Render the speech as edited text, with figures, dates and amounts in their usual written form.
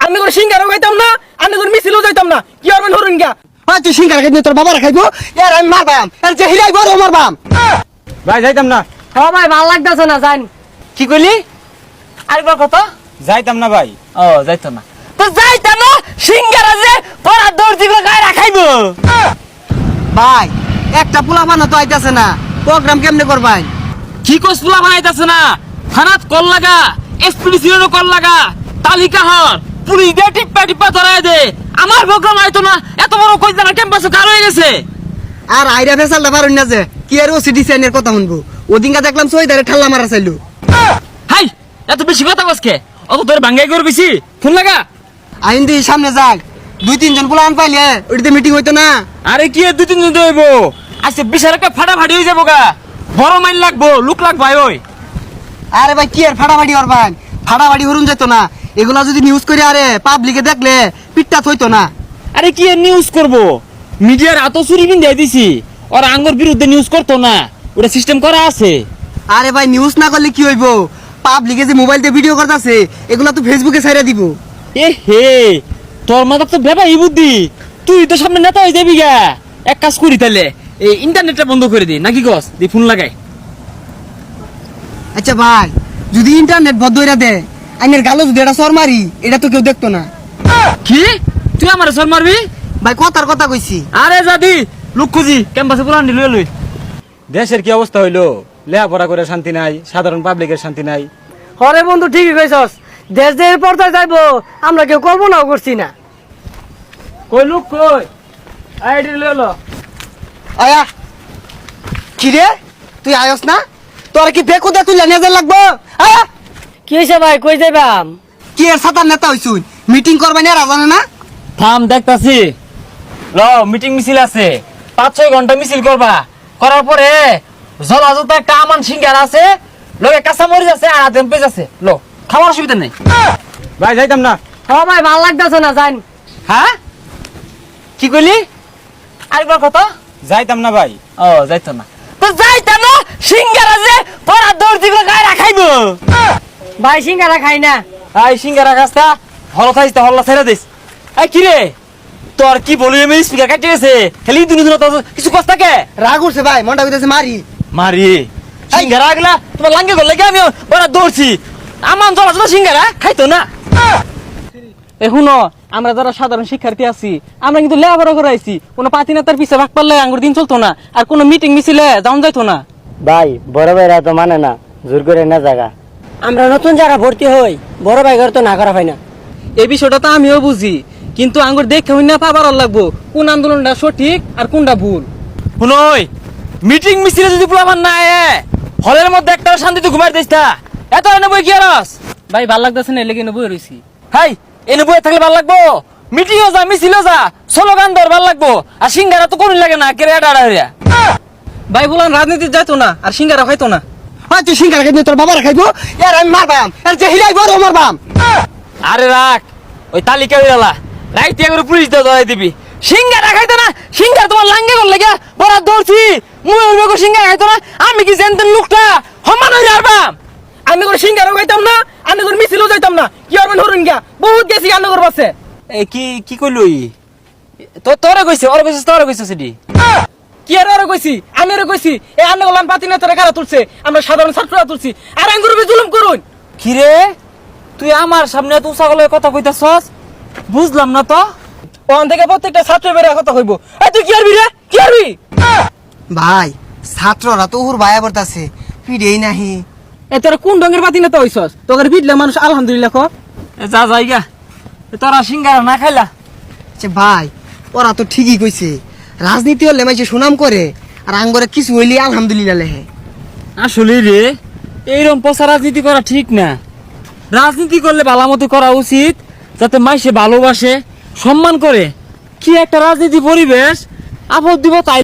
আমি করে সিঙ্গারও খাইতাম না, আমি করে মিছিলও যাইতাম না, কি করবেন হরুন গা? হ্যাঁ তুই সিঙ্গারা খাইবি তোর বাবার খাইবো, এর আমি মারবাম, এর যে হিলাই বড় মারবাম। ভাই যাইতাম না। হ্যাঁ ভাই ভাল লাগতেছে না, যান। কি কইলি? আরেকবার কত? যাইতাম না ভাই। ও যাইতো না তো যাইতাম না, সিঙ্গারা যে পড়া দর্জি করে গায়ে রাখাইবো। ভাই একটা পোলা বানা তো আইতাছে না, প্রোগ্রাম কেমনে করবাই? কি কসলা বানাইতাছে না, থানাত কল লাগা, এসপিডি সিরো কল লাগা, তালিকা হর পুলিশ দিয়ে টিপ্পা টিপ্পা ধরায় দে। আমার প্রোগ্রাম আইতো না, এত বড় কই জানা ক্যাম্পাসে কার হয়ে গেছে। আর আইরা ফেসালটা পারুন না যে কি আর ওসি ডিজাইনের কথা শুনবো, ওদিনকা দেখলাম সইদারে ঠাল্লা মারা চাইলো। হাই এত বেশি কথা কসকে, অত তোর ভাঙ্গাই করে বেশি ফোন লাগা। আইন দি সামনে যাই, 2-3 জন পোলা আন পাইলে ওইটাতে মিটিং হইতো না। আরে কি 2-3 দিন হইব, আজকে বিশাল একটা ফাটাফাটি হয়ে যাবো গা, বড় মাইল লাগবো, লুক লাগ ভাই। ওই আরে ভাই কি আর ফাটাফাটি করবান, ফাটাফাটি হরুন যেত না, এগুলা যদি নিউজ করে আরে পাবলিকে দেখলে পিটটা থইতো না। আরে কি নিউজ করব, মিডিয়ার এত চুরি বিন দিয়ে দিছি, ওর আঙ্গুর বিরুদ্ধে নিউজ করতো না, ওটা সিস্টেম করা আছে। আরে ভাই নিউজ না করলে কি হইব, পাবলিকে যে মোবাইল দিয়ে ভিডিও করতেছে এগুলা তো ফেসবুকে ছাইরা দিব। এ হে তোর মাথা তো ভেবা এই বুদ্ধি, তুই তো সামনে নেতা হয়ে যাবি গা। এক কাজ করি তাহলে এই ইন্টারনেটটা বন্ধ করে দি নাকি কস, দি ফোন লাগাই। আচ্ছা ভাই যদি ইন্টারনেট বন্ধ হইরা দে, আইনের গালো যদি এটা সর মারি এটা তো কেউ দেখতো না। কি তুই আমার সর মারবি? ভাই কথার কথা কইছি। আরে যাদি লুক খুঁজি ক্যাম্পাসে পুরান লই লই। দেশের কি অবস্থা হইলো, লেখাপড়া করে শান্তি নাই, সাধারণ পাবলিকের শান্তি নাই। হরে বন্ধু ঠিকই কইছস, দেশ যে পর্দায় যাইবো আমরা কেউ কল্পনাও করছি না। কই লুক কই আইডি লইলো। আয়া কি রে তুই আয়স না, তোর কি বেকু দে তুই নিয়ে লাগবো? আয়া কি হয়েছে ভাই, কই যাইবাম? কি এর সাতার নেতা হইছুন, মিটিং করবে না জানে না? থাম দেখতাছি, ল মিটিং মিছিল আছে, 5-6 ঘন্টা মিছিল করবা, করার পরে জলাজত একটা আমান সিঙ্গার আছে, লগে কাঁচা মরিচ আছে আর আদেম পেজ আছে, লো খাওয়ার অসুবিধা নেই। ভাই যাইতাম না। হ্যাঁ ভাই ভাল লাগতেছে না, যান। হ্যাঁ কি কইলি? আরেকবার কত? যাইতাম না ভাই। ও যাইতো না তো যাইতাম না, সিঙ্গারা যে পড়া দর্জি করে গায়ে রাখাইবো। ভাই সিঙ্গারা খাই না। এই সিঙ্গারা কাছটা হল খাইছ তো হল্লা ছেড়ে দিস। এই কি রে তোর কি বলি, আমি স্পিকার কাটে গেছে, খালি দুনি দুনি তো কিছু কষ্ট থাকে। রাগ উঠছে ভাই, মনটা কইতেছে মারি। মারি সিঙ্গারা আগলা তোমার লাঙ্গে গলে কি আমি ওরা দৌড়ছি, আমার জলাজত সিঙ্গারা খাইতো না। এখনো আমরা যারা সাধারণ শিক্ষার্থী আছি আমরা কিন্তু লেখাপড়া করে আইছি, কোনো পাতি নেতার পিছে ভাগ পারলে আঙ্গুর দিন চলতো না, আর কোনো মিটিং মিছিলে যাওয়া যাইতো না। ভাই বড় ভাইরা তো মানে না, জোর করে না জায়গা। আমরা নতুন যারা ভর্তি হই বড় ভাই ঘর তো না করা হয় না। এই বিষয়টা তো আমিও বুঝি, কিন্তু আঙ্গুর দেখে হই না পাবার লাগবো কোন আন্দোলনটা সঠিক আর কোনটা ভুল। শুনই মিটিং মিছিলে যদি পোলাবান না হলের মধ্যে একটা শান্তিতে ঘুমাই দিস তা, এত এনে বই কি আরস? ভাই ভাল লাগতেছে না, লেগে বই রয়েছি। হাই এনে বই থাকলে ভাল লাগবো, মিটিংও যা মিছিলও যা স্লোগান ধর ভাল লাগবো, আর সিঙ্গারা তো কোন লাগে না কেরে আড়া হইয়া। ভাই বললাম রাজনীতি যাইতো না আর সিঙ্গারা খাইতো না। হ্যাঁ তুই সিঙ্গারা খাইবি তোর বাবার খাইবো, এর আমি মারবাম, এর যে হিলাই বড় মারবাম। আরে রাখ ওই তালিকা হইলা রাইতে করে পুলিশ দিয়ে ধরাই দিবি। সিঙ্গারা খাইতো না, সিঙ্গারা তোমার লাঙ্গে গল লাগা বড় দৌড়ছি, মুই ওই সিঙ্গারা খাইতো না, আমি কি জানতেন লোকটা সমান হইরা আরবাম। আমি করে সিঙ্গারাও খাইতাম না, আমি করে মিছিলও যাইতাম না, কি করবেন হরুন গা, বহুত গেছি আন্ন করবাছে। এই কি কি কইলই তো তোরে কইছে, ওরে কইছিস তোরে কইছিস সেটি কি আর ওরে কইছি, আমি ওরে কইছি এই আন্ন গলান পাতি না তোরে কারা তুলছে, আমরা সাধারণ ছাত্ররা তুলছি, আর আঙ্গুর বি জুলুম করুন। কি রে তুই আমার সামনে তুই ছাগলের কথা কইতাছস, বুঝলাম না তো। ওখান থেকে প্রত্যেকটা ছাত্র বেড়ে কথা কইব, এই তুই কি আরবি রে, কি আরবি? ভাই ছাত্ররা তো ওর ভাইয়া পড়তাছে, পিড়েই নাহি। এ তোরা কোন রঙের পাতি নেতা হইছস, তোদের বিদলে মানুষ আলহামদুলিল্লাহ ক। যা যাইগা তোরা সিঙ্গারা না খাইলা। আচ্ছা ভাই ওরা তো ঠিকই কইছে, রাজনীতি হলে মাইছে সুনাম করে, আর আঙ্গরে কিছু হইলে আলহামদুলিল্লাহ লেহে। আসলে রে এইরকম পচা রাজনীতি করা ঠিক না, রাজনীতি করলে ভালোমতো করা উচিত, যাতে মাইসে ভালোবাসে সম্মান করে। কি একটা রাজনীতি পরিবেশ আপদ দিব তাই।